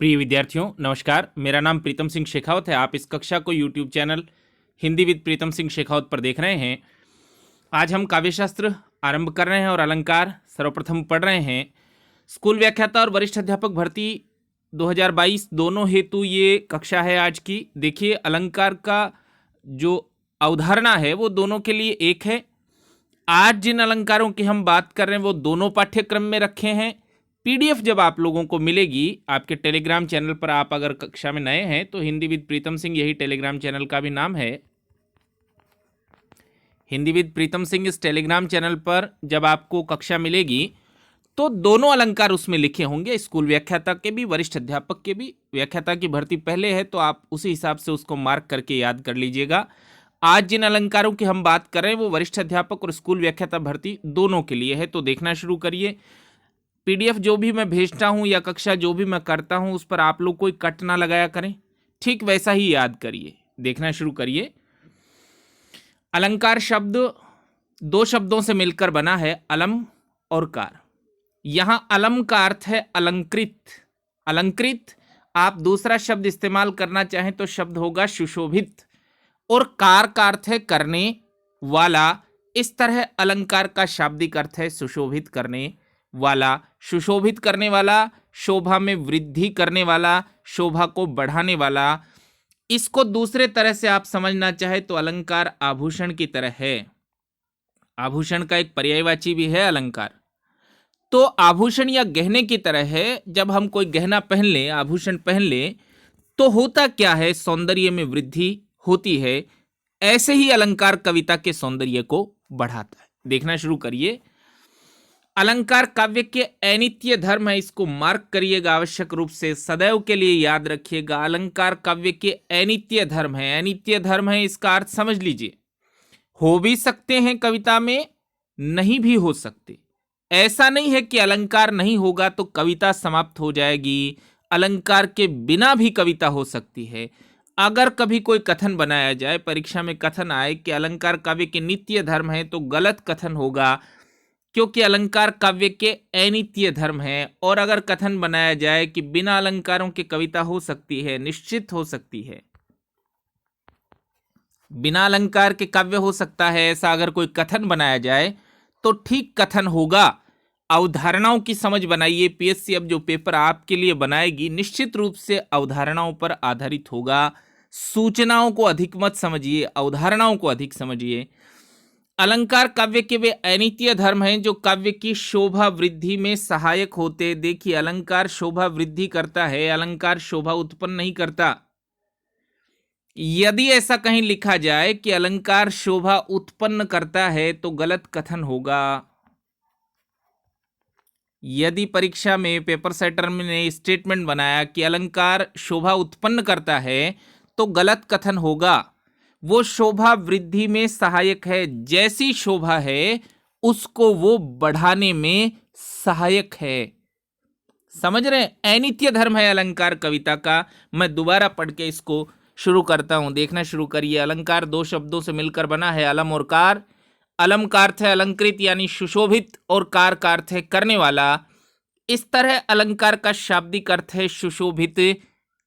प्रिय विद्यार्थियों नमस्कार। मेरा नाम प्रीतम सिंह शेखावत है। आप इस कक्षा को YouTube channel Hindi with Pritam Singh Shekhawat पर देख रहे हैं। आज हम काव्यशास्त्र आरंभ कर रहे हैं और अलंकार सर्वप्रथम पढ़ रहे हैं। स्कूल व्याख्याता और वरिष्ठ अध्यापक भर्ती 2022 दोनों हेतु ये कक्षा है आज की। देखिए, अलंकार का जो अवधारणा है वो दोनों के लिए एक है। आज जिन अलंकारों की हम बात कर रहे हैं वो दोनों पाठ्यक्रम में रखे हैं। पीडीएफ जब आप लोगों को मिलेगी आपके टेलीग्राम चैनल पर, आप अगर कक्षा में नए हैं तो हिंदी विद प्रीतम सिंह यही टेलीग्राम चैनल का भी नाम है। हिंदी विद प्रीतम सिंह इस टेलीग्राम चैनल पर जब आपको कक्षा मिलेगी तो दोनों अलंकार उसमें लिखे होंगे, स्कूल व्याख्याता के भी वरिष्ठ अध्यापक के भी। व्याख्याता की भर्ती पहले है तो आप उसी हिसाब से उसको मार्क करके याद कर लीजिएगा। आज जिन अलंकारों की हम बात कर रहे हैं वो वरिष्ठ अध्यापक और स्कूल व्याख्याता भर्ती दोनों के लिए है। तो देखना शुरू करिए। पीडीएफ जो भी मैं भेजता हूं या कक्षा जो भी मैं करता हूं उस पर आप लोग कोई कट ना लगाया करें, ठीक वैसा ही याद करिए। देखना शुरू करिए। अलंकार शब्द दो शब्दों से मिलकर बना है, अलम और कार। यहां अलम का अर्थ है अलंकृत। अलंकृत आप दूसरा शब्द इस्तेमाल करना चाहें तो शब्द होगा सुशोभित, और कार का अर्थ है करने वाला। इस तरह अलंकार का शाब्दिक अर्थ है सुशोभित करने वाला। सुशोभित करने वाला, शोभा में वृद्धि करने वाला, शोभा को बढ़ाने वाला। इसको दूसरे तरह से आप समझना चाहे तो अलंकार आभूषण की तरह है। आभूषण का एक पर्यायवाची भी है अलंकार। तो आभूषण या गहने की तरह है। जब हम कोई गहना पहन लें, आभूषण पहन लें, तो होता क्या है, सौंदर्य में वृद्धि होती है। ऐसे ही अलंकार कविता के सौंदर्य को बढ़ाता है। देखना शुरू करिए। अलंकार काव्य के अनित्य धर्म है, इसको मार्क करिएगा आवश्यक रूप से, सदैव के लिए याद रखिएगा। अलंकार काव्य के अनित्य धर्म है। अनित्य धर्म है इसका अर्थ समझ लीजिए, हो भी सकते हैं कविता में, नहीं भी हो सकते। ऐसा नहीं है कि अलंकार नहीं होगा तो कविता समाप्त हो जाएगी। अलंकार के बिना भी कविता हो सकती है। अगर कभी कोई कथन बनाया जाए, परीक्षा में कथन आए कि अलंकार काव्य के नित्य धर्म है, तो गलत कथन होगा, क्योंकि अलंकार काव्य के अनित्य धर्म है। और अगर कथन बनाया जाए कि बिना अलंकारों के कविता हो सकती है, निश्चित हो सकती है, बिना अलंकार के काव्य हो सकता है, ऐसा अगर कोई कथन बनाया जाए तो ठीक कथन होगा। अवधारणाओं की समझ बनाइए। पीएससी अब जो पेपर आपके लिए बनाएगी निश्चित रूप से अवधारणाओं पर आधारित होगा। सूचनाओं को अधिक मत समझिए, अवधारणाओं को अधिक समझिए। अलंकार काव्य के वे अनित्य धर्म हैं जो काव्य की शोभा वृद्धि में सहायक होते। देखिए, अलंकार शोभा वृद्धि करता है, अलंकार शोभा उत्पन्न नहीं करता। यदि ऐसा कहीं लिखा जाए कि अलंकार शोभा उत्पन्न करता है तो गलत कथन होगा। यदि परीक्षा में पेपर सेटर ने स्टेटमेंट बनाया कि अलंकार शोभा उत्पन्न करता है तो गलत कथन होगा। वो शोभा वृद्धि में सहायक है, जैसी शोभा है उसको वो बढ़ाने में सहायक है। समझ रहे हैं? अनित्य धर्म है अलंकार कविता का। मैं दोबारा पढ़ के इसको शुरू करता हूं। देखना शुरू करिए। अलंकार दो शब्दों से मिलकर बना है, अलम और कार। अलम का अर्थ है अलंकृत यानी सुशोभित, और कार का अर्थ है करने वाला। इस तरह अलंकार का शाब्दिक अर्थ है सुशोभित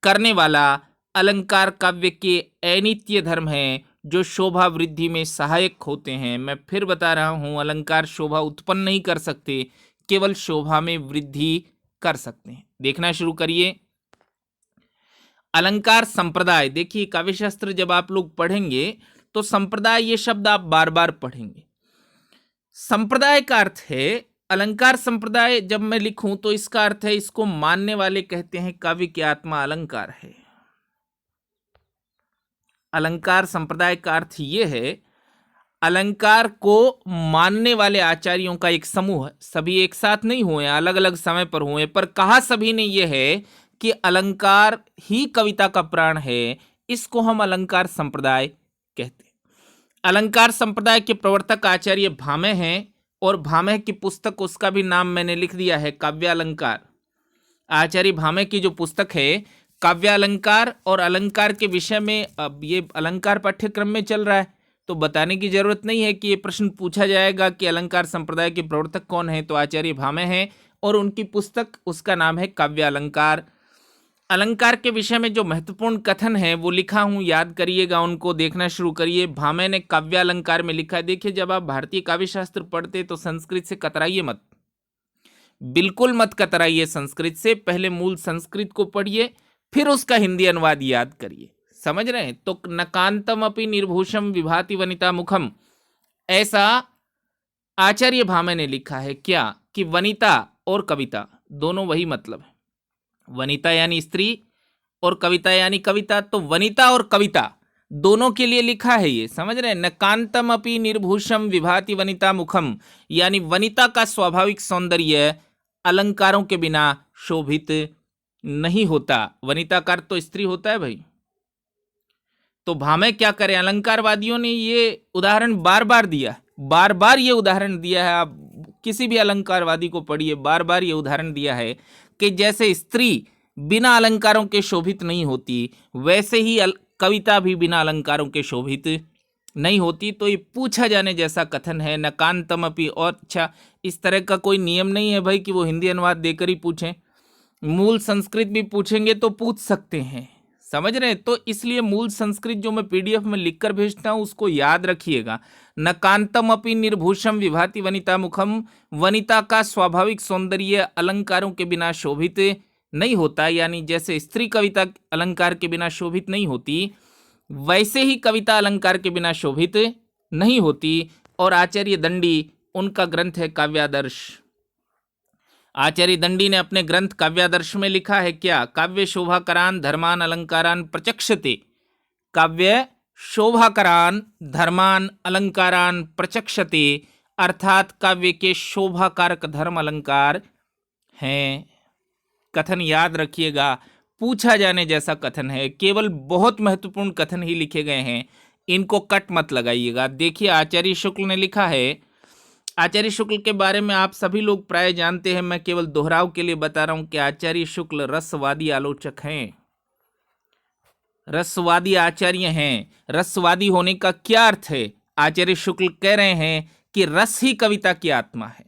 करने वाला। अलंकार काव्य के अनित्य धर्म हैं जो शोभा वृद्धि में सहायक होते हैं। मैं फिर बता रहा हूं, अलंकार शोभा उत्पन्न नहीं कर सकते, केवल शोभा में वृद्धि कर सकते हैं। देखना शुरू करिए। अलंकार संप्रदाय। देखिए, काव्यशास्त्र जब आप लोग पढ़ेंगे तो संप्रदाय ये शब्द आप बार बार पढ़ेंगे। संप्रदाय का अर्थ है, अलंकार संप्रदाय जब मैं लिखूं तो इसका अर्थ है, इसको मानने वाले कहते हैं काव्य की आत्मा अलंकार है। अलंकार संप्रदाय का अर्थ ये है, अलंकार को मानने वाले आचार्यों का एक समूह। सभी एक साथ नहीं हुए, अलग अलग समय पर हुए, पर कहा सभी ने यह है कि अलंकार ही कविता का प्राण है। इसको हम अलंकार संप्रदाय कहते हैं। अलंकार संप्रदाय के प्रवर्तक आचार्य भामह हैं, और भामह की पुस्तक, उसका भी नाम मैंने लिख दिया है, काव्यालंकार। आचार्य भामह की जो पुस्तक है काव्यालंकार, और अलंकार के विषय में अब ये अलंकार पाठ्यक्रम में चल रहा है तो बताने की जरूरत नहीं है कि ये प्रश्न पूछा जाएगा कि अलंकार संप्रदाय के प्रवर्तक कौन है। तो आचार्य भामह हैं और उनकी पुस्तक, उसका नाम है काव्यालंकार। अलंकार के विषय में जो महत्वपूर्ण कथन है वो लिखा हूं, याद करिएगा, उनको देखना शुरू करिए। भामह ने काव्यालंकार में लिखा है। देखिए, जब आप भारतीय काव्य शास्त्र पढ़ते तो संस्कृत से कतराइए मत, बिल्कुल मत कतराइए संस्कृत से। पहले मूल संस्कृत को पढ़िए, फिर उसका हिंदी अनुवाद याद करिए। समझ रहे हैं? तो नकांतम अपि निर्भूषम विभाति वनिता मुखम, ऐसा आचार्य भामह ने लिखा है। क्या कि वनिता और कविता दोनों वही मतलब है। वनिता यानी स्त्री और कविता यानी कविता, तो वनिता और कविता दोनों के लिए लिखा है ये। समझ रहे हैं? नकांतम अपि निर्भूषम विभाति वनिता मुखम, यानी वनिता का स्वाभाविक सौंदर्य अलंकारों के बिना शोभित नहीं होता। वनिता का अर्थ तो स्त्री होता है भाई। तो भामह क्या करें, अलंकारवादियों ने ये उदाहरण बार बार दिया, बार बार ये उदाहरण दिया है। आप किसी भी अलंकारवादी को पढ़िए, बार बार ये उदाहरण दिया है कि जैसे स्त्री बिना अलंकारों के शोभित नहीं होती, वैसे ही कविता भी बिना अलंकारों के शोभित नहीं होती। तो ये पूछा जाने जैसा कथन है, नकांतम अपि। और अच्छा, इस तरह का कोई नियम नहीं है भाई कि वो हिंदी अनुवाद देकर ही पूछें, मूल संस्कृत भी पूछेंगे तो पूछ सकते हैं। समझ रहे हैं? तो इसलिए मूल संस्कृत जो मैं पीडीएफ में लिखकर भेजता हूं उसको याद रखिएगा। नकांतम अपि निर्भूषम विभाति वनिता मुखम, वनिता का स्वाभाविक सौंदर्य अलंकारों के बिना शोभित नहीं होता, यानी जैसे स्त्री कविता अलंकार के बिना शोभित नहीं होती, वैसे ही कविता अलंकार के बिना शोभित नहीं होती। और आचार्य दंडी, उनका ग्रंथ है काव्यादर्श। आचार्य दंडी ने अपने ग्रंथ काव्यादर्श में लिखा है क्या, काव्य शोभाकरान धर्मान अलंकारान प्रचक्षते। काव्य शोभाकरान धर्मान अलंकारान प्रचक्षते, अर्थात काव्य के शोभाकारक धर्म अलंकार हैं। कथन याद रखिएगा, पूछा जाने जैसा कथन है। केवल बहुत महत्वपूर्ण कथन ही लिखे गए हैं, इनको कट मत लगाइएगा। देखिए, आचार्य शुक्ल ने लिखा है। आचार्य शुक्ल के बारे में आप सभी लोग प्राय जानते हैं, मैं केवल दोहराव के लिए बता रहा हूं कि आचार्य शुक्ल रसवादी आलोचक हैं, रसवादी आचार्य हैं। रसवादी होने का क्या अर्थ है? आचार्य शुक्ल कह रहे हैं कि रस ही कविता की आत्मा है।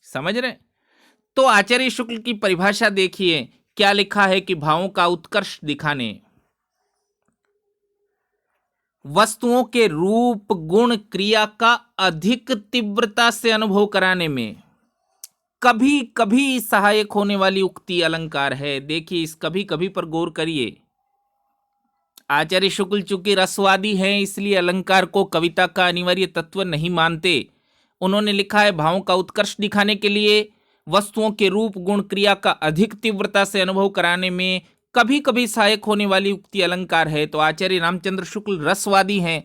समझ रहे? तो आचार्य शुक्ल की परिभाषा देखिए, क्या लिखा है कि भावों का उत्कर्ष दिखाने, वस्तुओं के रूप गुण क्रिया का अधिक तीव्रता से अनुभव कराने में कभी कभी सहायक होने वाली उक्ति अलंकार है। देखिए, इस कभी कभी पर गौर करिए। आचार्य शुक्ल चूंकि रसवादी हैं, इसलिए अलंकार को कविता का अनिवार्य तत्व नहीं मानते। उन्होंने लिखा है, भावों का उत्कर्ष दिखाने के लिए वस्तुओं के रूप गुण क्रिया का अधिक तीव्रता से अनुभव कराने में कभी कभी सहायक होने वाली उक्ति अलंकार है। तो आचार्य रामचंद्र शुक्ल रसवादी हैं,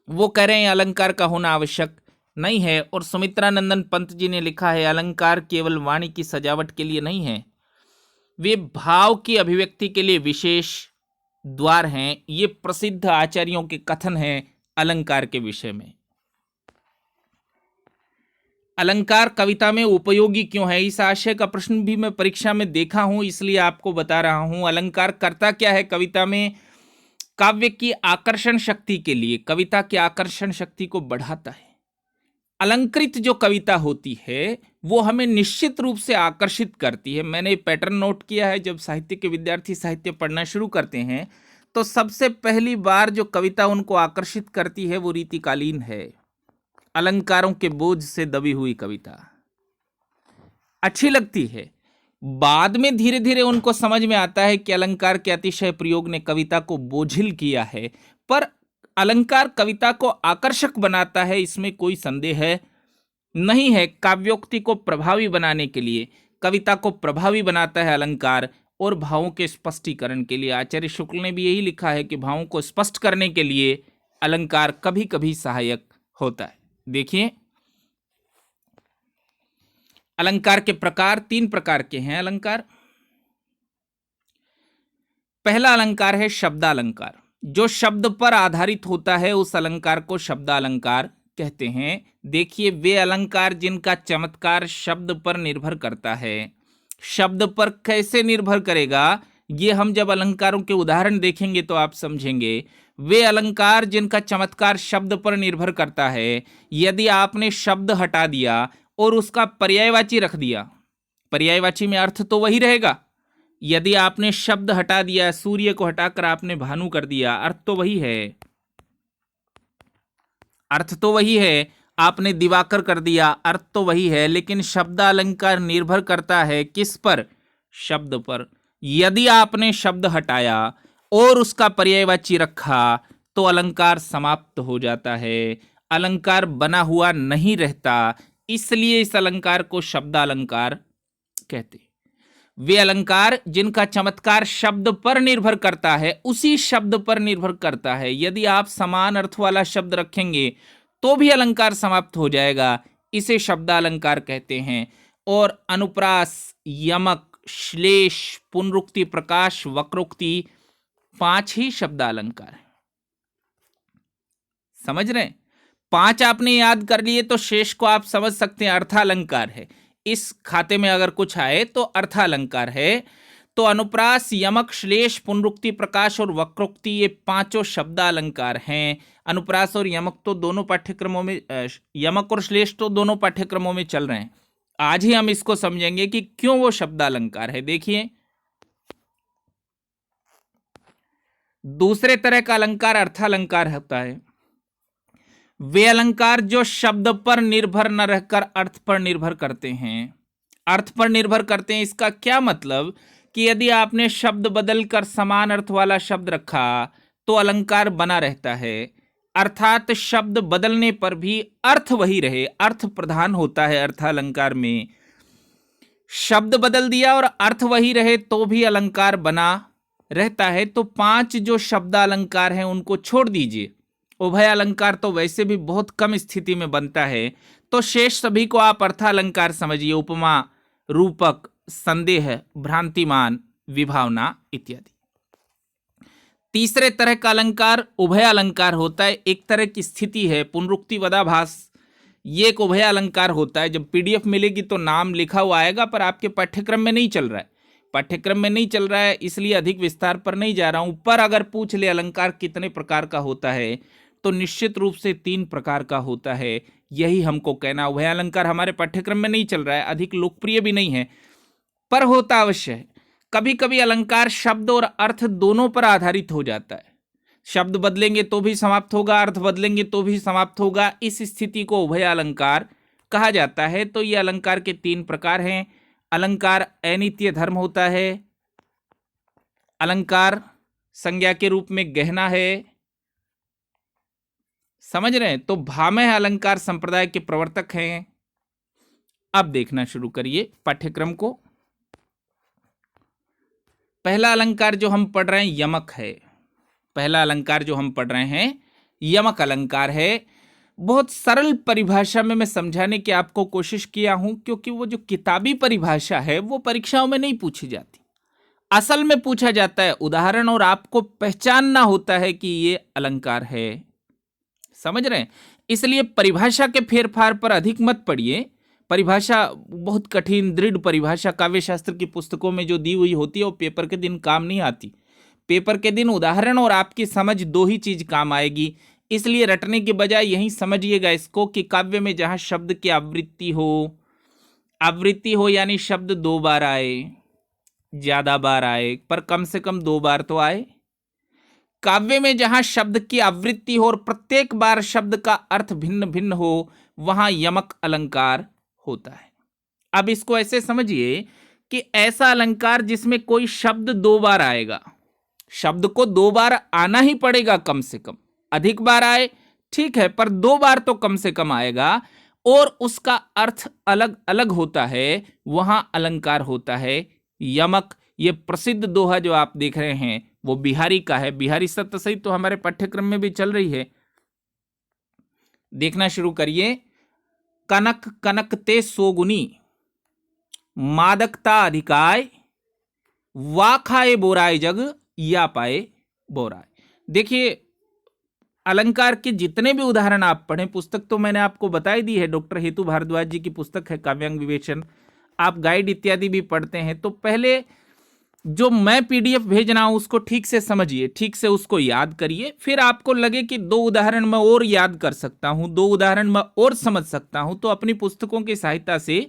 वो कह रहे हैं अलंकार का होना आवश्यक नहीं है। और सुमित्रानंदन पंत जी ने लिखा है, अलंकार केवल वाणी की सजावट के लिए नहीं है, वे भाव की अभिव्यक्ति के लिए विशेष द्वार हैं। ये प्रसिद्ध आचार्यों के कथन हैं अलंकार के विषय में। अलंकार कविता में उपयोगी क्यों है, इस आशय का प्रश्न भी मैं परीक्षा में देखा हूं, इसलिए आपको बता रहा हूं। अलंकार करता क्या है कविता में? काव्य की आकर्षण शक्ति के लिए, कविता की आकर्षण शक्ति को बढ़ाता है। अलंकृत जो कविता होती है वो हमें निश्चित रूप से आकर्षित करती है। मैंने पैटर्न नोट किया है, जब साहित्य के विद्यार्थी साहित्य पढ़ना शुरू करते हैं तो सबसे पहली बार जो कविता उनको आकर्षित करती है वो रीतिकालीन है, अलंकारों के बोझ से दबी हुई कविता अच्छी लगती है। बाद में धीरे धीरे उनको समझ में आता है कि अलंकार के अतिशय प्रयोग ने कविता को बोझिल किया है, पर अलंकार कविता को आकर्षक बनाता है, इसमें कोई संदेह नहीं है। काव्योक्ति को प्रभावी बनाने के लिए, कविता को प्रभावी बनाता है अलंकार, और भावों के स्पष्टीकरण के लिए। आचार्य शुक्ल ने भी यही लिखा है कि भावों को स्पष्ट करने के लिए अलंकार कभी कभी सहायक होता है। देखिए, अलंकार के प्रकार 3 प्रकार के हैं। अलंकार, पहला अलंकार है शब्दालंकार, जो शब्द पर आधारित होता है उस अलंकार को शब्दालंकार कहते हैं। देखिए, वे अलंकार जिनका चमत्कार शब्द पर निर्भर करता है। शब्द पर कैसे निर्भर करेगा, ये हम जब अलंकारों के उदाहरण देखेंगे तो आप समझेंगे। वे अलंकार जिनका चमत्कार शब्द पर निर्भर करता है, यदि आपने शब्द हटा दिया और उसका पर्यायवाची रख दिया, पर्यायवाची में अर्थ तो वही रहेगा, यदि आपने शब्द हटा दिया, सूर्य को हटाकर आपने भानु कर दिया, अर्थ तो वही है, अर्थ तो वही है। आपने दिवाकर कर दिया, अर्थ तो वही है, लेकिन शब्द अलंकार निर्भर करता है किस पर? शब्द पर। यदि आपने शब्द हटाया और उसका पर्यायवाची रखा तो अलंकार समाप्त हो जाता है, अलंकार बना हुआ नहीं रहता। इसलिए इस अलंकार को शब्द अलंकार कहते हैं। वे अलंकार जिनका चमत्कार शब्द पर निर्भर करता है, उसी शब्द पर निर्भर करता है। यदि आप समान अर्थ वाला शब्द रखेंगे तो भी अलंकार समाप्त हो जाएगा, इसे शब्दालंकार कहते हैं। और अनुप्रास, यमक, श्लेष, पुनरुक्ति, प्रकाश, वक्रोक्ति, 5 ही शब्दालंकार हैं। समझ रहे हैं? 5 आपने याद कर लिए तो शेष को आप समझ सकते हैं अर्थालंकार है। इस खाते में अगर कुछ आए तो अर्थालंकार है। तो अनुप्रास, यमक, श्लेष, पुनरुक्ति, प्रकाश और वक्रोक्ति, ये 5 शब्दालंकार हैं। अनुप्रास और यमक तो दोनों पाठ्यक्रमों में, यमक और श्लेष तो दोनों पाठ्यक्रमों में चल रहे हैं। आज ही हम इसको समझेंगे कि क्यों वो शब्दालंकार है। देखिए, दूसरे तरह का अलंकार अर्थालंकार होता है। वे अलंकार जो शब्द पर निर्भर न रहकर अर्थ पर निर्भर करते हैं। अर्थ पर निर्भर करते हैं, इसका क्या मतलब कि यदि आपने शब्द बदलकर समान अर्थ वाला शब्द रखा तो अलंकार बना रहता है, अर्थात शब्द बदलने पर भी अर्थ वही रहे, अर्थ प्रधान होता है अर्थालंकार में। शब्द बदल दिया और अर्थ वही रहे तो भी अलंकार बना रहता है। तो 5 जो शब्दालंकार हैं उनको छोड़ दीजिए। उभय अलंकार तो वैसे भी बहुत कम स्थिति में बनता है, तो शेष सभी को आप अर्थालंकार समझिए। उपमा, रूपक, संदेह, भ्रांतिमान, विभावना इत्यादि। तीसरे तरह का अलंकार उभय अलंकार होता है। एक तरह की स्थिति है पुनरुक्ति वदाभास, ये एक उभय अलंकार होता है। जब पीडीएफ मिलेगी तो नाम लिखा हुआ आएगा, पर आपके पाठ्यक्रम में नहीं चल रहा है। पाठ्यक्रम में नहीं चल रहा है इसलिए अधिक विस्तार पर नहीं जा रहा हूं। पर अगर पूछ ले अलंकार कितने प्रकार का होता है तो निश्चित रूप से 3 प्रकार का होता है। यही हमको कहना। उभय अलंकार हमारे पाठ्यक्रम में नहीं चल रहा है, अधिक लोकप्रिय भी नहीं है, पर होता अवश्य है। कभी कभी अलंकार शब्द और अर्थ दोनों पर आधारित हो जाता है। शब्द बदलेंगे तो भी समाप्त होगा, अर्थ बदलेंगे तो भी समाप्त होगा। इस स्थिति को उभय अलंकार कहा जाता है। तो ये अलंकार के 3 प्रकार हैं। अलंकार अनित्य धर्म होता है, अलंकार संज्ञा के रूप में गहना है। समझ रहे हैं? तो भामह अलंकार संप्रदाय के प्रवर्तक हैं। अब देखना शुरू करिए पाठ्यक्रम को। पहला अलंकार जो हम पढ़ रहे हैं यमक है। पहला अलंकार जो हम पढ़ रहे हैं यमक अलंकार है। बहुत सरल परिभाषा में मैं समझाने की आपको कोशिश किया हूं, क्योंकि वो जो किताबी परिभाषा है वो परीक्षाओं में नहीं पूछी जाती। असल में पूछा जाता है उदाहरण, और आपको पहचानना होता है कि ये अलंकार है। समझ रहे हैं? इसलिए परिभाषा के फेरफार पर अधिक मत पढ़िए। परिभाषा बहुत कठिन दृढ़ परिभाषा काव्य शास्त्र की पुस्तकों में जो दी हुई होती है वो पेपर के दिन काम नहीं आती। पेपर के दिन उदाहरण और आपकी समझ 2 ही चीज काम आएगी। इसलिए रटने के बजाय यही समझिएगा इसको कि काव्य में जहां शब्द की आवृत्ति हो यानी शब्द 2 बार आए, ज्यादा बार आए पर कम से कम 2 बार तो आए। काव्य में जहां शब्द की आवृत्ति हो और प्रत्येक बार शब्द का अर्थ भिन्न भिन्न हो, वहां यमक अलंकार होता है। अब इसको ऐसे समझिए कि ऐसा अलंकार जिसमें कोई शब्द 2 बार आएगा, शब्द को 2 बार आना ही पड़ेगा कम से कम, अधिक बार आए ठीक है पर 2 बार तो कम से कम आएगा, और उसका अर्थ अलग अलग होता है, वहां अलंकार होता है यमक। ये प्रसिद्ध दोहा जो आप देख रहे हैं वो बिहारी का है। बिहारी सप्तशती तो हमारे पाठ्यक्रम में भी चल रही है। देखना शुरू करिए। कनक कनकते सोगुनी, मादकता अधिकाय, वा खाए बोराय जग, या पाए बोराय। देखिए अलंकार के जितने भी उदाहरण आप पढ़ें, पुस्तक तो मैंने आपको बताई दी है, डॉक्टर हेतु भारद्वाज जी की पुस्तक है काव्यांग विवेचन। आप गाइड इत्यादि भी पढ़ते हैं, तो पहले जो मैं पीडीएफ भेज रहा हूं उसको ठीक से समझिए, ठीक से उसको याद करिए। फिर आपको लगे कि 2 उदाहरण मैं और याद कर सकता हूं, 2 उदाहरण मैं और समझ सकता हूं, तो अपनी पुस्तकों की सहायता से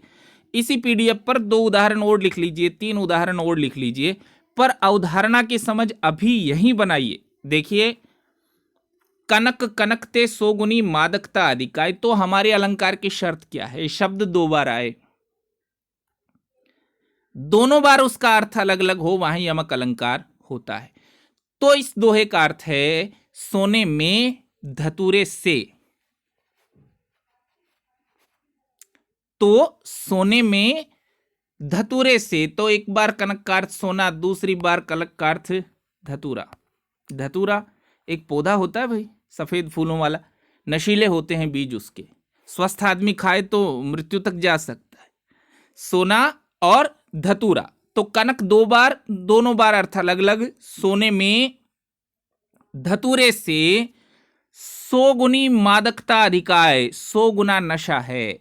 इसी पीडीएफ पर 2 उदाहरण और लिख लीजिए, 3 उदाहरण और लिख लीजिए, पर अवधारणा की समझ अभी यही बनाइए। देखिए, कनक कनकते सोगुनी मादकता अधिकाय, तो हमारे अलंकार की शर्त क्या है? शब्द 2 बार आए, दोनों बार उसका अर्थ अलग अलग हो, वहां यमक अलंकार होता है। तो इस दोहे का अर्थ है सोने में धतूरे से। तो सोने में धतूरे से, तो एक बार कनक का अर्थ सोना, दूसरी बार कनक का अर्थ धतूरा। धतूरा एक पौधा होता है भाई, सफेद फूलों वाला, नशीले होते हैं बीज उसके, स्वस्थ आदमी खाए तो मृत्यु तक जा सकता है। सोना और धतूरा, तो कनक 2 बार, दोनों बार अर्थ अलग अलग। सोने में धतूरे से 100 गुनी मादकता अधिकाय, 100 गुना नशा है।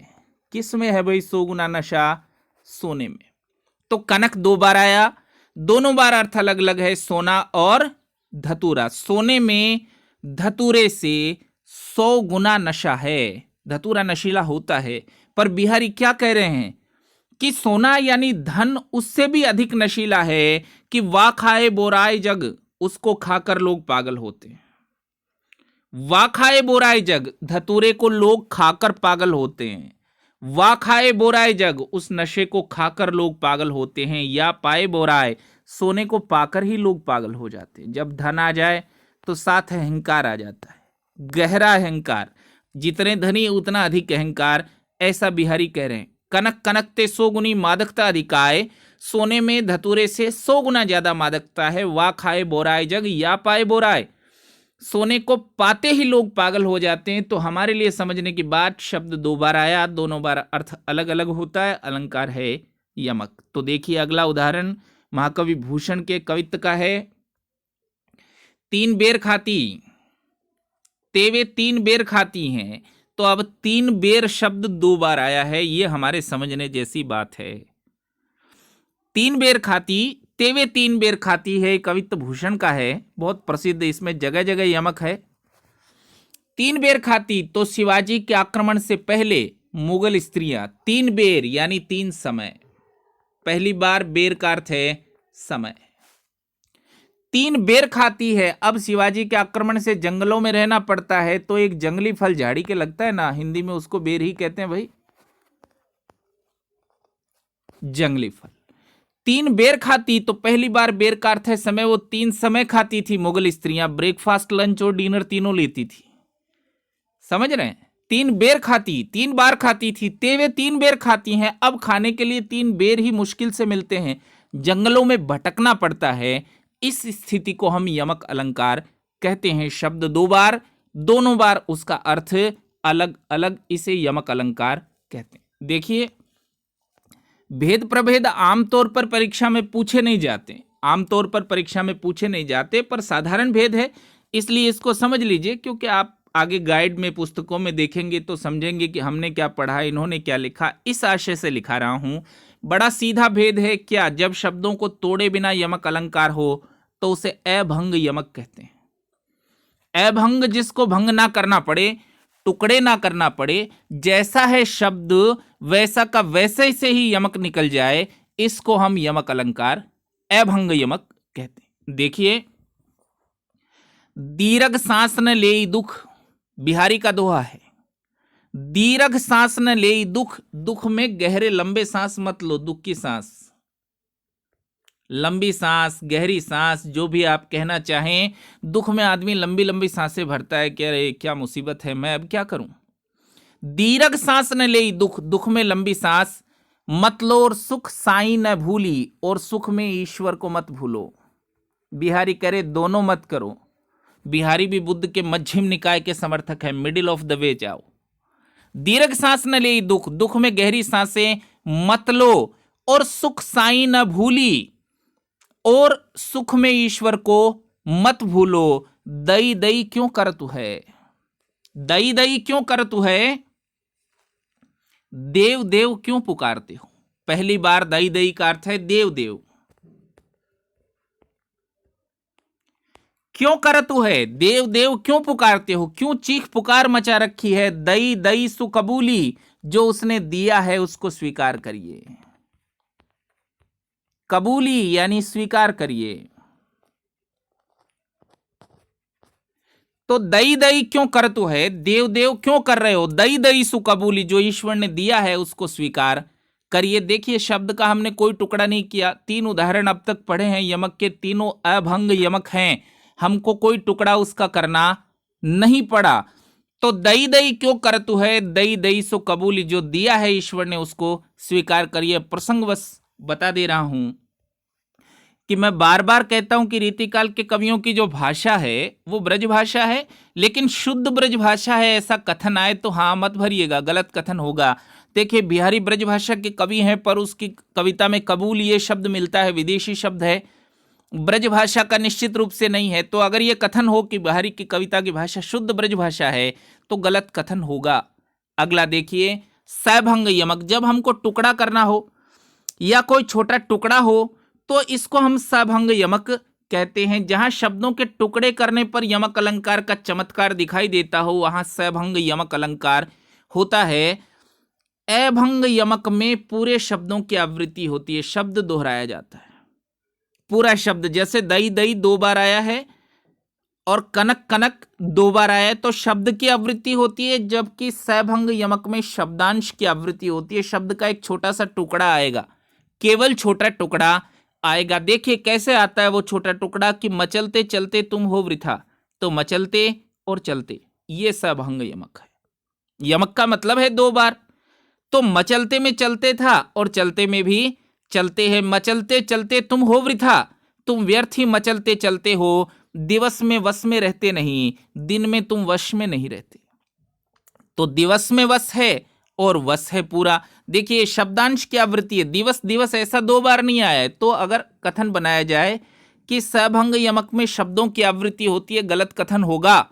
किस में है भाई 100 गुना नशा? सोने में। तो कनक 2 बार आया, दोनों बार अर्थ अलग अलग है, सोना और धतूरा। सोने में धतूरे से 100 गुना नशा है, धतूरा नशीला होता है। पर बिहारी क्या कह रहे हैं कि सोना यानी धन उससे भी अधिक नशीला है कि वा खाए बोराए जग, उसको खाकर लोग पागल होते हैं। वा खाए बोराए जग, धतूरे को लोग खाकर पागल होते हैं। वा खाए बोराए जग, उस नशे को खाकर लोग पागल होते हैं। या पाए बोराए, सोने को पाकर ही लोग पागल हो जाते हैं। जब धन आ जाए तो साथ अहंकार आ जाता है, गहरा अहंकार, जितने धनी उतना अधिक अहंकार, ऐसा बिहारी कह रहे हैं। कनक कनकते 100 गुनी मादकता अधिकाय, सोने में धतूरे से 100 गुना ज्यादा मादकता है। वा खाए बोराए जग, या पाए बोराए, सोने को पाते ही लोग पागल हो जाते हैं। तो हमारे लिए समझने की बात, शब्द 2 बार आया, दोनों बार अर्थ अलग अलग होता है, अलंकार है यमक। तो देखिए अगला उदाहरण महाकवि भूषण के कवित्व का है। 3 बेर खाती तेवे 3 बेर खाती हैं, तो अब 3 बेर शब्द 2 बार आया है, ये हमारे समझने जैसी बात है। 3 बेर खाती, तेवे 3 बेर खाती है, कवित्व भूषण का है, बहुत प्रसिद्ध, इसमें जगह जगह यमक है। 3 बेर खाती, तो शिवाजी के आक्रमण से पहले मुगल स्त्रियां 3 बेर यानी 3 समय, पहली बार बेर का अर्थ है समय, 3 बेर खाती है। अब शिवाजी के आक्रमण से जंगलों में रहना पड़ता है, तो एक जंगली फल झाड़ी के लगता है ना, हिंदी में उसको बेर ही कहते हैं भाई, जंगली फल। 3 बेर खाती, तो पहली बार बेर का अर्थ है समय, वो 3 समय खाती थी मुगल स्त्रियां, ब्रेकफास्ट लंच और डिनर तीनों लेती थी, समझ रहे हैं। 3 बेर खाती, 3 बार खाती थी, तेवे 3 बेर खाती हैं। अब खाने के लिए 3 बेर ही मुश्किल से मिलते हैं, जंगलों में भटकना पड़ता है। इस स्थिति को हम यमक अलंकार कहते हैं। शब्द 2 बार, दोनों बार उसका अर्थ अलग अलग, इसे यमक अलंकार कहते हैं। देखिए, भेद प्रभेद आमतौर पर परीक्षा में पूछे नहीं जाते, आमतौर पर परीक्षा में पूछे नहीं जाते, पर साधारण भेद है, इसलिए इसको समझ लीजिए, क्योंकि आप आगे गाइड में पुस्तकों में देखेंगे तो समझेंगे कि हमने क्या पढ़ा, इन्होंने क्या लिखा, इस आशय से लिखा रहा हूं। बड़ा सीधा भेद है क्या, जब शब्दों को तोड़े बिना यमक अलंकार हो तो उसे अभंग यमक कहते हैं। अभंग जिसको भंग ना करना पड़े, टुकड़े ना करना पड़े, जैसा है शब्द वैसा का वैसे से ही यमक निकल जाए, इसको हम यमक अलंकार, अभंग यमक कहते हैं। देखिए, दीर्घ सांस न लेई दुख, बिहारी का दोहा है, दीर्घ सांस न लेई दुख, दुख में गहरे लंबे सांस मत लो, दुख की सांस, लंबी सांस, गहरी सांस, जो भी आप कहना चाहें, दुख में आदमी लंबी लंबी सांसें भरता है कि अरे क्या मुसीबत है, मैं अब क्या करूं। दीर्घ सांस न लेई दुख, दुख में लंबी सांस मत लो, और सुख साई न भूली, और सुख में ईश्वर को मत भूलो। बिहारी करे दोनों मत करो। बिहारी भी बुद्ध के मध्यम निकाय के समर्थक है, मिडिल ऑफ द वे जाओ। दीर्घ सांस न लेई दुख, दुख में गहरी सांसें मत लो, और सुख साई न भूली, और सुख में ईश्वर को मत भूलो। दई दई क्यों कर तू है, दई दई क्यों कर तू है, देव देव क्यों पुकारते हो। पहली बार दई दई का अर्थ है देव देव, क्यों कर तू है, देव देव क्यों पुकारते हो, क्यों चीख पुकार मचा रखी है। दई दई सु कबूली, जो उसने दिया है उसको स्वीकार करिए। कबूली यानी स्वीकार करिए। तो दई दई क्यों कर तू है, देव देव क्यों कर रहे हो, दई दई सु कबूली, जो ईश्वर ने दिया है उसको स्वीकार करिए। देखिए शब्द का हमने कोई टुकड़ा नहीं किया, 3 उदाहरण अब तक पढ़े हैं यमक के, तीनों अभंग यमक हैं, हमको कोई टुकड़ा उसका करना नहीं पड़ा। तो दई दई क्यों कर तू है, दई दई सो कबूली, जो दिया है ईश्वर ने उसको स्वीकार करिए। प्रसंगवश बता दे रहा हूं कि मैं बार बार कहता हूं कि रीतिकाल के कवियों की जो भाषा है वो ब्रज भाषा है, लेकिन शुद्ध ब्रज भाषा है ऐसा कथन आए तो हाँ मत भरिएगा, गलत कथन होगा। देखिए बिहारी ब्रज भाषा के कवि हैं, पर उसकी कविता में कबूल ये शब्द मिलता है, विदेशी शब्द है, ब्रज भाषा का निश्चित रूप से नहीं है। तो अगर ये कथन हो कि बिहारी की कविता की भाषा शुद्ध ब्रज भाषा है तो गलत कथन होगा। अगला देखिए, सैभंग यमक, जब हमको टुकड़ा करना हो या कोई छोटा टुकड़ा हो तो इसको हम सैभंग यमक कहते हैं। जहां शब्दों के टुकड़े करने पर यमक अलंकार का चमत्कार दिखाई देता हो वहां सैभंग यमक अलंकार होता है। अभंग यमक में पूरे शब्दों की आवृत्ति होती है, शब्द दोहराया जाता है, पूरा शब्द। जैसे दई दई 2 बार आया है और कनक कनक 2 बार आया है तो शब्द की आवृत्ति होती है, जबकि सैभंग यमक में शब्दांश की आवृत्ति होती है। शब्द का एक छोटा सा टुकड़ा आएगा, केवल छोटा टुकड़ा आएगा। देखिए कैसे आता है वो छोटा टुकड़ा कि मचलते चलते तुम हो वृथा, तो मचलते और चलते ये सैभंग यमक है। यमक का मतलब है 2 बार, तो मचलते में चलते था और चलते में भी चलते हैं। मचलते चलते तुम हो वृथा, तुम व्यर्थ ही मचलते चलते हो, दिवस में वश में रहते नहीं, दिन में तुम वश में नहीं रहते। तो दिवस में वश है और वश है पूरा। देखिए शब्दांश की आवृत्ति है, दिवस दिवस ऐसा 2 बार नहीं आया है। तो अगर कथन बनाया जाए कि सैभंग यमक में शब्दों की आवृत्ति होती है, गलत कथन होगा।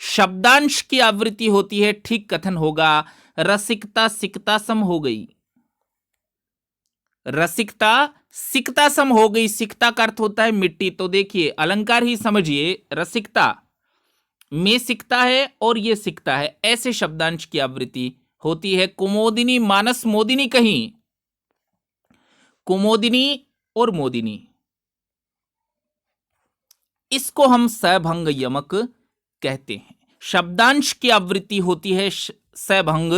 शब्दांश की आवृत्ति होती है, ठीक कथन होगा। रसिकता सिकता सम हो गई, रसिकता सिकता सम हो गई, सिकता का अर्थ होता है मिट्टी। तो देखिए अलंकार ही समझिए, रसिकता में सिकता है और ये सिकता है, ऐसे शब्दांश की आवृत्ति होती है। कुमोदिनी मानस मोदिनी कहीं, कुमोदिनी और मोदिनी, इसको हम सैभंग यमक कहते हैं। शब्दांश की आवृत्ति होती है सैभंग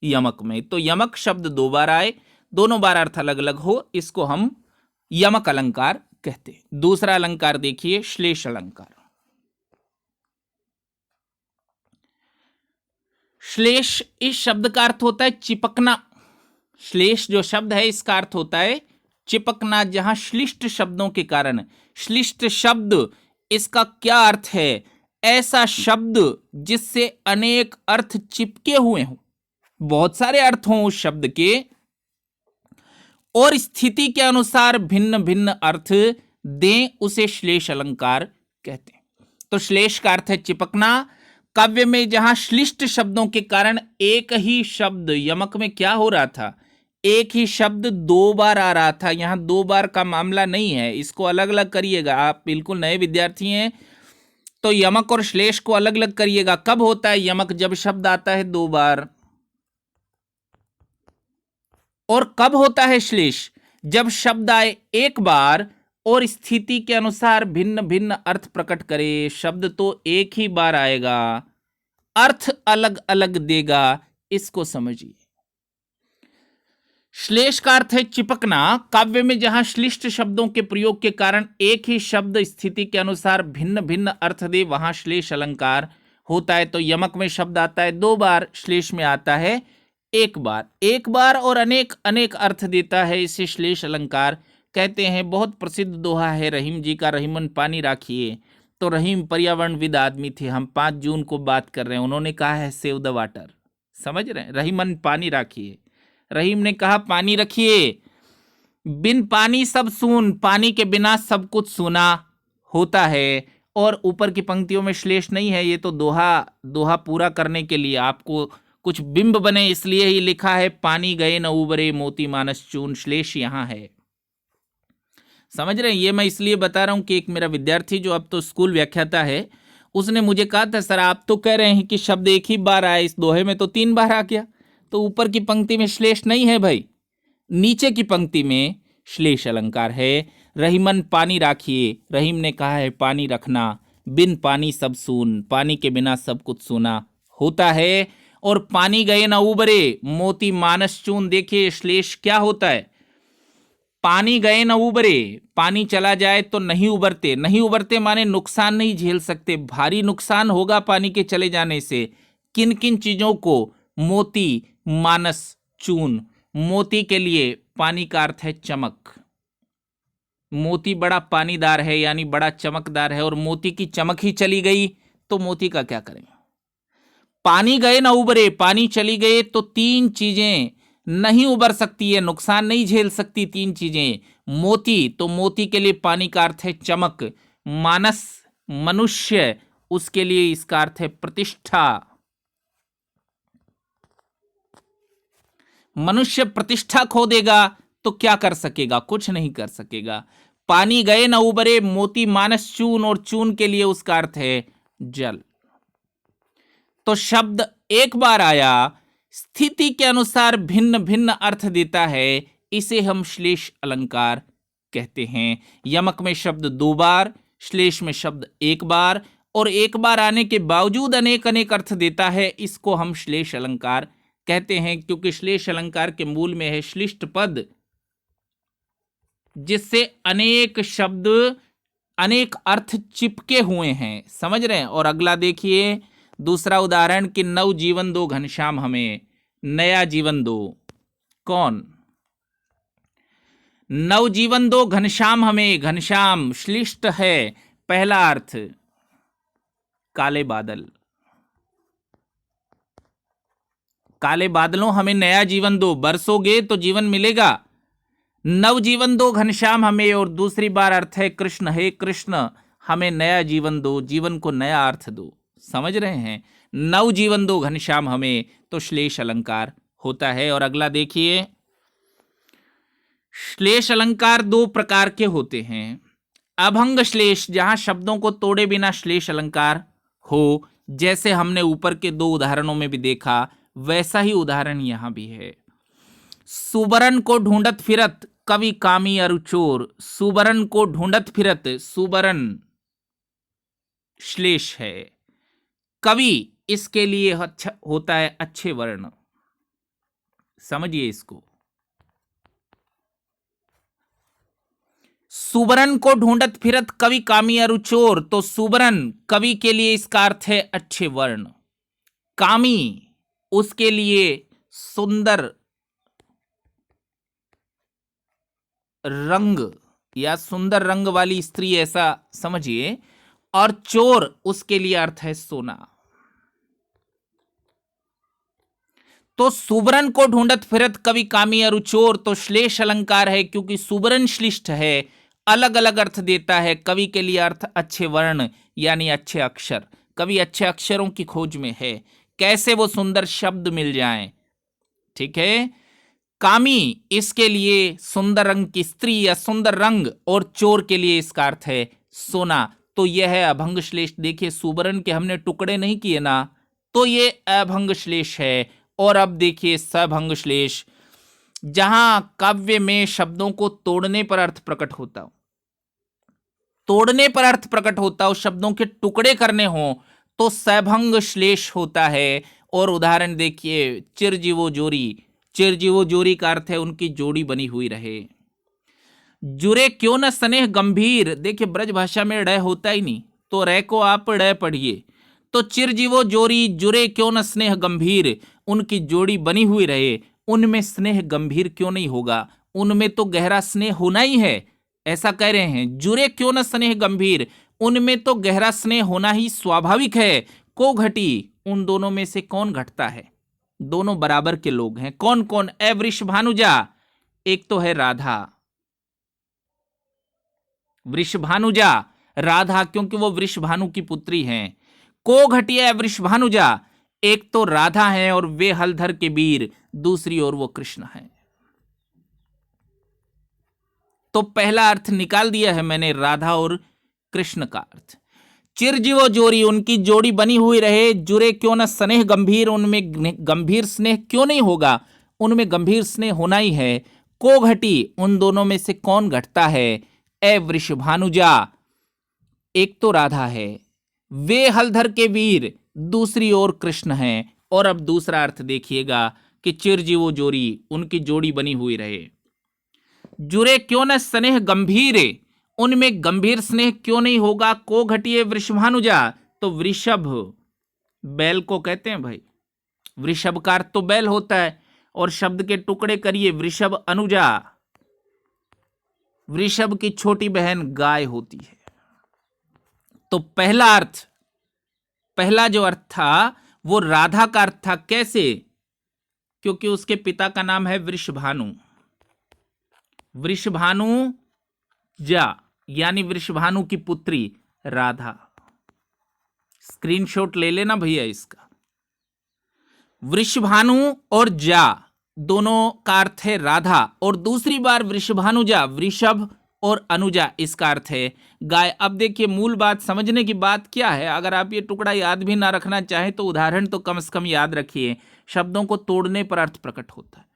यमक में। तो यमक शब्द 2 बार आए, दोनों बार अर्थ अलग अलग हो, इसको हम यमक अलंकार कहते हैं। दूसरा अलंकार देखिए, श्लेष अलंकार। श्लेष इस शब्द का अर्थ होता है चिपकना। श्लेष जो शब्द है इसका अर्थ होता है चिपकना। जहां श्लिष्ट शब्दों के कारण, श्लिष्ट शब्द इसका क्या अर्थ है, ऐसा शब्द जिससे अनेक अर्थ चिपके हुए हों, बहुत सारे अर्थ हों उस शब्द के, और स्थिति के अनुसार भिन्न भिन्न अर्थ दें, उसे श्लेष अलंकार कहते हैं। तो श्लेष का अर्थ है चिपकना। काव्य में जहां श्लिष्ट शब्दों के कारण एक ही शब्द, यमक में क्या हो रहा था, एक ही शब्द 2 बार आ रहा था, यहां 2 बार का मामला नहीं है, इसको अलग अलग करिएगा। आप बिल्कुल नए विद्यार्थी हैं तो यमक और श्लेष को अलग अलग करिएगा। कब होता है यमक, जब शब्द आता है 2 बार, और कब होता है श्लेष, जब शब्द आए 1 बार और स्थिति के अनुसार भिन्न भिन्न अर्थ प्रकट करे। शब्द तो एक ही बार आएगा, अर्थ अलग अलग देगा, इसको समझिए। श्लेष का अर्थ है चिपकना। काव्य में जहां श्लिष्ट शब्दों के प्रयोग के कारण एक ही शब्द स्थिति के अनुसार भिन्न भिन्न अर्थ दे, वहां श्लेष अलंकार होता है। तो यमक में शब्द आता है 2 बार, श्लेष में आता है 1 बार। 1 बार और अनेक अनेक अर्थ देता है, इसे श्लेष अलंकार कहते हैं। बहुत प्रसिद्ध दोहा है रहीम जी का, रहीमन पानी राखिए। तो रहीम पर्यावरणविद आदमी थे, हम 5 जून को बात कर रहे हैं, उन्होंने कहा है सेव द वाटर, समझ रहे हैं, रहीमन पानी राखिए। रहीम ने कहा पानी रखिए, बिन पानी सब सून, पानी के बिना सब कुछ सूना होता है। और ऊपर की पंक्तियों में श्लेष नहीं है, ये तो दोहा पूरा करने के लिए आपको कुछ बिंब बने इसलिए ही लिखा है, पानी गए न उबरे मोती मानस चून, श्लेष यहां है, समझ रहे हैं। ये मैं इसलिए बता रहा हूं कि एक मेरा विद्यार्थी जो अब तो स्कूल व्याख्याता है, उसने मुझे कहा था सर आप तो कह रहे हैं कि शब्द 1 ही बार आए, इस दोहे में तो 3 बार आ गया। तो ऊपर की पंक्ति में श्लेष नहीं है भाई, नीचे की पंक्ति में श्लेष अलंकार है। रहीमन पानी राखिए, रहीम ने कहा है पानी रखना, बिन पानी सब सून, पानी के बिना सब कुछ सूना होता है। और पानी गए न उबरे, मोती मानस चून। देखिए श्लेष क्या होता है, पानी गए न उबरे, पानी चला जाए तो नहीं उबरते। नहीं उबरते माने नुकसान नहीं झेल सकते, भारी नुकसान होगा पानी के चले जाने से। किन किन चीजों को, मोती मानस चून। मोती के लिए पानी का अर्थ है चमक, मोती बड़ा पानीदार है यानी बड़ा चमकदार है, और मोती की चमक ही चली गई तो मोती का क्या करें। पानी गए ना उबरे, पानी चली गई तो तीन चीजें नहीं उबर सकती है, नुकसान नहीं झेल सकती तीन चीजें। मोती, तो मोती के लिए पानी का अर्थ है चमक। मानस मनुष्य, उसके लिए इसका अर्थ है प्रतिष्ठा। मनुष्य प्रतिष्ठा खो देगा तो क्या कर सकेगा, कुछ नहीं कर सकेगा। पानी गए न उबरे, मोती मानस चून, और चून के लिए उसका अर्थ है जल। तो शब्द एक बार आया, स्थिति के अनुसार भिन्न भिन्न अर्थ देता है, इसे हम श्लेष अलंकार कहते हैं। यमक में शब्द दो बार, श्लेष में शब्द एक बार, और एक बार आने के बावजूद अनेक अनेक अर्थ देता है, इसको हम श्लेष अलंकार कहते हैं। क्योंकि श्लेष अलंकार के मूल में है श्लिष्ट पद, जिससे अनेक शब्द अनेक अर्थ चिपके हुए हैं, समझ रहे हैं। और अगला देखिए दूसरा उदाहरण कि नव जीवन दो घनश्याम हमें, नया जीवन दो। कौन? नव जीवन दो घनश्याम हमें। घनश्याम श्लिष्ट है, पहला अर्थ काले बादल। काले बादलों हमें नया जीवन दो, बरसोगे तो जीवन मिलेगा। नव जीवन दो घनश्याम हमें, और दूसरी बार अर्थ है कृष्ण, हे कृष्ण हमें नया जीवन दो, जीवन को नया अर्थ दो। समझ रहे हैं, नव जीवन दो घनश्याम हमें, तो श्लेष अलंकार होता है। और अगला देखिए, श्लेष अलंकार दो प्रकार के होते हैं। अभंग श्लेष, जहां शब्दों को तोड़े बिना श्लेष अलंकार हो, जैसे हमने ऊपर के दो उदाहरणों में भी देखा, वैसा ही उदाहरण यहां भी है। सुबरन को ढूंढत फिरत, कवि कामी अरु चोर। सुबरन को ढूंढत फिरत, सुबरन श्लेष है। कवि, इसके लिए अच्छा होता है अच्छे वर्ण, समझिए इसको। सुबरन को ढूंढत फिरत, कवि कामी अरु चोर, तो सुबरन कवि के लिए इसका अर्थ है अच्छे वर्ण। कामी, उसके लिए सुंदर रंग या सुंदर रंग वाली स्त्री, ऐसा समझिए। और चोर, उसके लिए अर्थ है सोना। तो सुबरन को ढूंढत फिरत, कवि कामी अरु चोर, तो श्लेष अलंकार है, क्योंकि सुबरन श्लिष्ट है, अलग अलग अर्थ देता है। कवि के लिए अर्थ अच्छे वर्ण यानी अच्छे अक्षर। कवि अच्छे अक्षरों की खोज में है, कैसे वो सुंदर शब्द मिल जाएं, ठीक है। कामी, इसके लिए सुंदर रंग की स्त्री या सुंदर रंग, और चोर के लिए इसका अर्थ है सोना। तो यह है अभंग श्लेष। देखिए सुबरन के हमने टुकड़े नहीं किए ना, तो ये अभंग श्लेष है। और अब देखिए सभंग श्लेष, जहां काव्य में शब्दों को तोड़ने पर अर्थ प्रकट होता हो, तोड़ने पर अर्थ प्रकट होता हो, शब्दों के टुकड़े करने हो, तो सभंग श्लेष होता है। और उदाहरण देखिए, चिरजीवो जोरी। चिरजीवो जोरी का अर्थ है उनकी जोड़ी बनी हुई रहे। जुरे क्यों न स्नेह गंभीर। देखिए ब्रज भाषा में ड़ होता ही नहीं, तो रे को आप ड़ पढ़िए। तो चिरजीवो जोरी, जुरे क्यों न स्नेह गंभीर, उनकी जोड़ी बनी हुई रहे। उनमें स्नेह गंभीर क्यों नहीं होगा, उनमें तो गहरा स्नेह होना ही है, ऐसा कह रहे हैं। जुरे क्यों न स्नेह गंभीर, उनमें तो गहरा स्नेह होना ही स्वाभाविक है। को घटी, उन दोनों में से कौन घटता है, दोनों बराबर के लोग हैं। कौन कौन? ए वृषभानुजा, एक तो है राधा, वृषभानुजा राधा, क्योंकि वो वृषभानु की पुत्री हैं। को घटिया वृषभानुजा, एक तो राधा है और वे हलधर के वीर, दूसरी ओर वो कृष्ण है। तो पहला अर्थ निकाल दिया है मैंने, राधा और कृष्ण का अर्थ। चिरजीवो जोड़ी, उनकी जोड़ी बनी हुई रहे। जुरे क्यों न स्नेह गंभीर, उनमें गंभीर स्नेह क्यों नहीं होगा, उनमें गंभीर स्नेह होना ही है। को घटी, उन दोनों में से कौन घटता है। ए वृषभानुजा, एक तो राधा है, वे हलधर के वीर, दूसरी ओर कृष्ण हैं। और अब दूसरा अर्थ देखिएगा कि चिरजीवो जोड़ी, उनकी जोड़ी बनी हुई रहे। जुरे क्यों न स्नेह गंभीर, उनमें गंभीर स्नेह क्यों नहीं होगा। को घटिए वृषभानुजा, तो वृषभ बैल को कहते हैं भाई, वृषभ का अर्थ तो बैल होता है, और शब्द के टुकड़े करिए वृषभ अनुजा, वृषभ की छोटी बहन गाय होती है। तो पहला जो अर्थ था वो राधा का अर्थ था। कैसे, क्योंकि उसके पिता का नाम है वृषभानु, वृषभानु जा, यानी वृषभानु की पुत्री राधा। स्क्रीनशॉट ले लेना भैया इसका। वृषभानु और जा दोनों का अर्थ है राधा, और दूसरी बार वृषभानुजा, वृषभ और अनुजा, इसका अर्थ है गाय। अब देखिए मूल बात, समझने की बात क्या है। अगर आप ये टुकड़ा याद भी ना रखना चाहें तो उदाहरण तो कम से कम याद रखिए। शब्दों को तोड़ने पर अर्थ प्रकट होता है,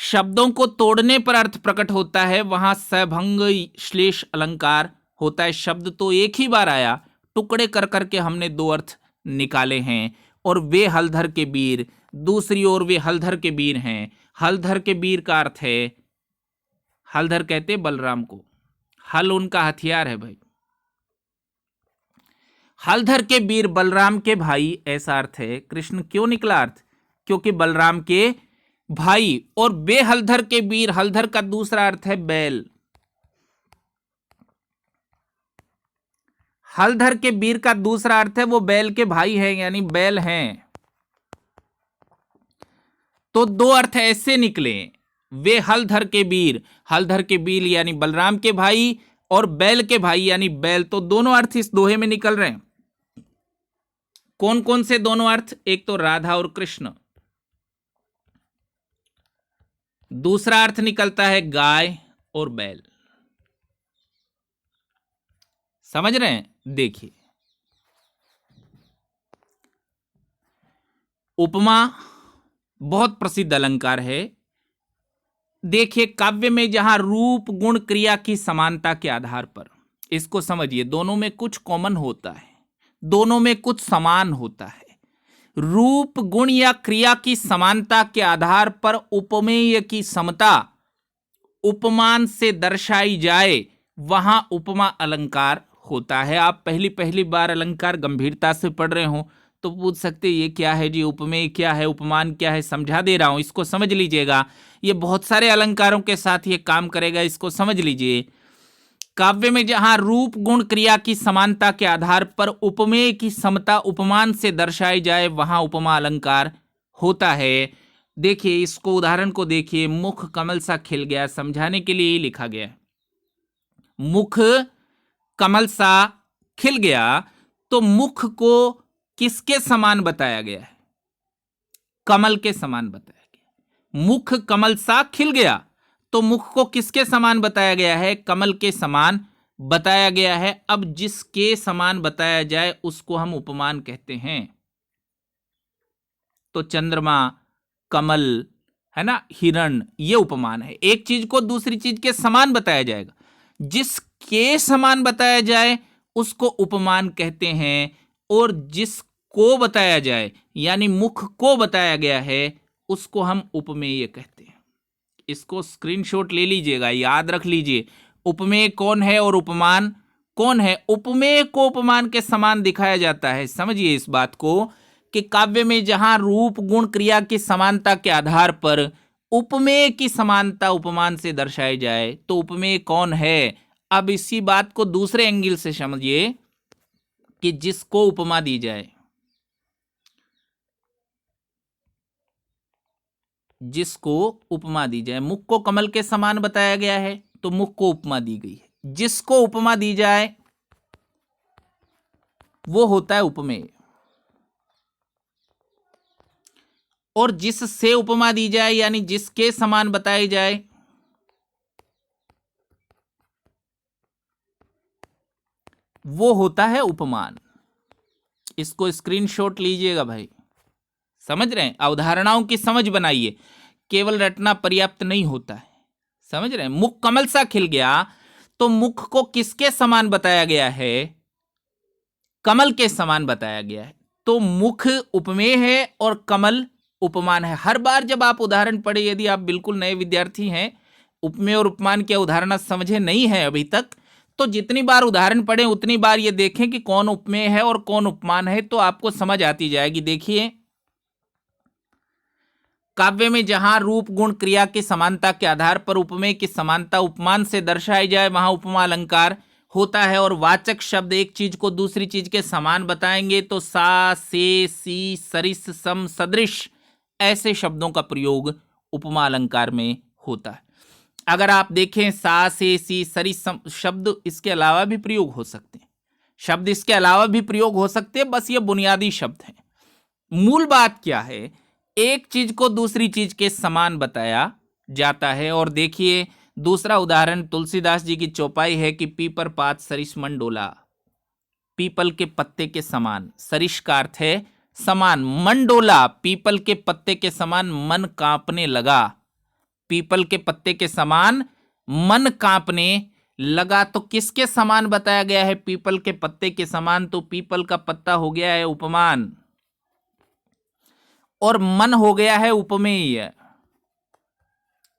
शब्दों को तोड़ने पर अर्थ प्रकट होता है। वहां सभंग श्लेष अलंकार होता है। शब्द तो एक ही बार आया, टुकड़े कर करके हमने दो अर्थ निकाले हैं। और वे हलधर के वीर, दूसरी ओर वे हलधर के वीर हैं। हलधर के वीर का अर्थ है, हलधर कहते बलराम को, हल उनका हथियार है भाई। हलधर के वीर बलराम के भाई, ऐसा अर्थ है। कृष्ण क्यों निकला अर्थ, क्योंकि बलराम के भाई। और बे हलधर के वीर, हलधर का दूसरा अर्थ है बैल। हलधर के वीर का दूसरा अर्थ है वो बैल के भाई है, यानी बैल हैं। तो दो अर्थ ऐसे निकले, वे हलधर के वीर, हलधर के वीर यानी बलराम के भाई, और बैल के भाई यानी बैल। तो दोनों अर्थ इस दोहे में निकल रहे हैं। कौन कौन से दोनों अर्थ, एक तो राधा और कृष्ण, दूसरा अर्थ निकलता है गाय और बैल। समझ रहे हैं। देखिए उपमा बहुत प्रसिद्ध अलंकार है। देखिए काव्य में जहां रूप गुण क्रिया की समानता के आधार पर, इसको समझिए, दोनों में कुछ कॉमन होता है, दोनों में कुछ समान होता है। रूप गुण या क्रिया की समानता के आधार पर उपमेय की समता उपमान से दर्शाई जाए, वहां उपमा अलंकार होता है। आप पहली बार अलंकार गंभीरता से पढ़ रहे हो तो पूछ सकते ये क्या है जी, उपमेय क्या है, उपमान क्या है। समझा दे रहा हूं, इसको समझ लीजिएगा। ये बहुत सारे अलंकारों के साथ ये काम करेगा, इसको समझ लीजिए। काव्य में जहां रूप गुण क्रिया की समानता के आधार पर उपमेय की समता उपमान से दर्शाई जाए, वहां उपमा अलंकार होता है। देखिए इसको, उदाहरण को देखिए। मुख कमल सा खिल गया, समझाने के लिए ही लिखा गया है। मुख कमल सा खिल गया, तो मुख को किसके समान बताया गया है, कमल के समान बताया गया। मुख कमल सा खिल गया, तो मुख को किसके समान बताया गया है, कमल के समान बताया गया है। अब जिसके समान बताया जाए उसको हम उपमान कहते हैं। तो चंद्रमा, कमल, है ना, हिरण, ये उपमान है। एक चीज को दूसरी चीज के समान बताया जाएगा, जिसके समान बताया जाए उसको उपमान कहते हैं। और जिसको बताया जाए, यानी मुख को बताया गया है, उसको हम उपमेय कहते हैं। इसको स्क्रीनशॉट ले लीजिएगा, याद रख लीजिए। उपमेय कौन है और उपमान कौन है। उपमेय को उपमान के समान दिखाया जाता है। समझिए इस बात को कि काव्य में जहां रूप गुण क्रिया की समानता के आधार पर उपमेय की समानता उपमान से दर्शाई जाए, तो उपमेय कौन है। अब इसी बात को दूसरे एंगल से समझिए कि जिसको उपमा दी जाए, जिसको उपमा दी जाए, मुख को कमल के समान बताया गया है तो मुख को उपमा दी गई है। जिसको उपमा दी जाए वो होता है उपमेय, और जिससे उपमा दी जाए यानी जिसके समान बताई जाए, वो होता है उपमान। इसको स्क्रीनशॉट लीजिएगा भाई। समझ रहे हैं? अवधारणाओं की समझ बनाइए, केवल रटना पर्याप्त नहीं होता है। समझ रहे हैं? मुख कमल सा खिल गया, तो मुख को किसके समान बताया गया है? कमल के समान बताया गया है। तो मुख उपमेय है और कमल उपमान है। हर बार जब आप उदाहरण पढ़े, यदि आप बिल्कुल नए विद्यार्थी हैं, उपमेय और उपमान की अवधारणा समझे नहीं है अभी तक, तो जितनी बार उदाहरण पढ़े उतनी बार ये देखें कि कौन उपमेय है और कौन उपमान है, तो आपको समझ आती जाएगी। देखिए, काव्य में जहां रूप गुण क्रिया की समानता के आधार पर उपमेय की समानता उपमान से दर्शाई जाए, वहां उपमा अलंकार होता है। और वाचक शब्द एक चीज को दूसरी चीज के समान बताएंगे, तो सा, से, सी, सरिस, सम, सदृश ऐसे शब्दों का प्रयोग उपमा अलंकार में होता है। अगर आप देखें, सा, से, सी, सरिस, सम शब्द इसके अलावा भी प्रयोग हो सकते हैं, शब्द इसके अलावा भी प्रयोग हो सकते हैं, बस ये बुनियादी शब्द हैं। मूल बात क्या है? एक चीज को दूसरी चीज के समान बताया जाता है। और देखिए, दूसरा उदाहरण तुलसीदास जी की चौपाई है कि पीपर पात सरिस मन डोला। पीपल के पत्ते के समान, सरिस का अर्थ है समान, मन डोला पीपल के पत्ते के समान मन कांपने लगा। पीपल के पत्ते के समान मन कांपने लगा, तो किसके समान बताया गया है? पीपल के पत्ते के समान। तो पीपल का पत्ता हो गया है उपमान और मन हो गया है उपमेय।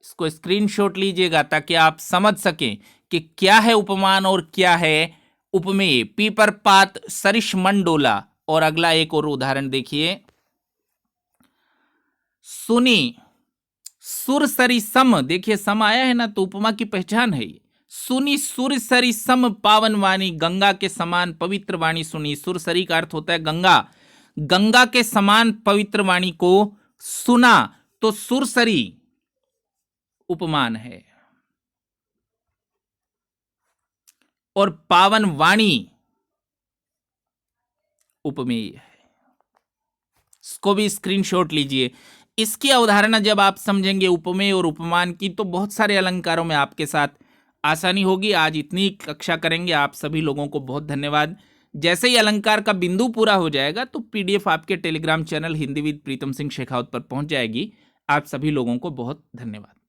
इसको स्क्रीनशॉट लीजिएगा ताकि आप समझ सकें कि क्या है उपमान और क्या है उपमेय। पीपर पात सरिस मन डोला। और अगला एक और उदाहरण देखिए, सुनी सुर सरी सम। देखिए, सम आया है ना, तो उपमा की पहचान है ये। सुनी सुर सरी सम पावन वाणी, गंगा के समान पवित्र वाणी सुनी। सुर सरी का अर्थ होता है गंगा। गंगा के समान पवित्र वाणी को सुना, तो सुरसरी उपमान है और पावन वाणी उपमेय है। इसको भी स्क्रीनशॉट लीजिए। इसकी अवधारणा जब आप समझेंगे उपमेय और उपमान की, तो बहुत सारे अलंकारों में आपके साथ आसानी होगी। आज इतनी कक्षा करेंगे। आप सभी लोगों को बहुत धन्यवाद। जैसे ही अलंकार का बिंदु पूरा हो जाएगा, तो पीडीएफ आपके Telegram channel Hindi with Pritam Singh Shekhawat पर पहुंच जाएगी। आप सभी लोगों को बहुत धन्यवाद।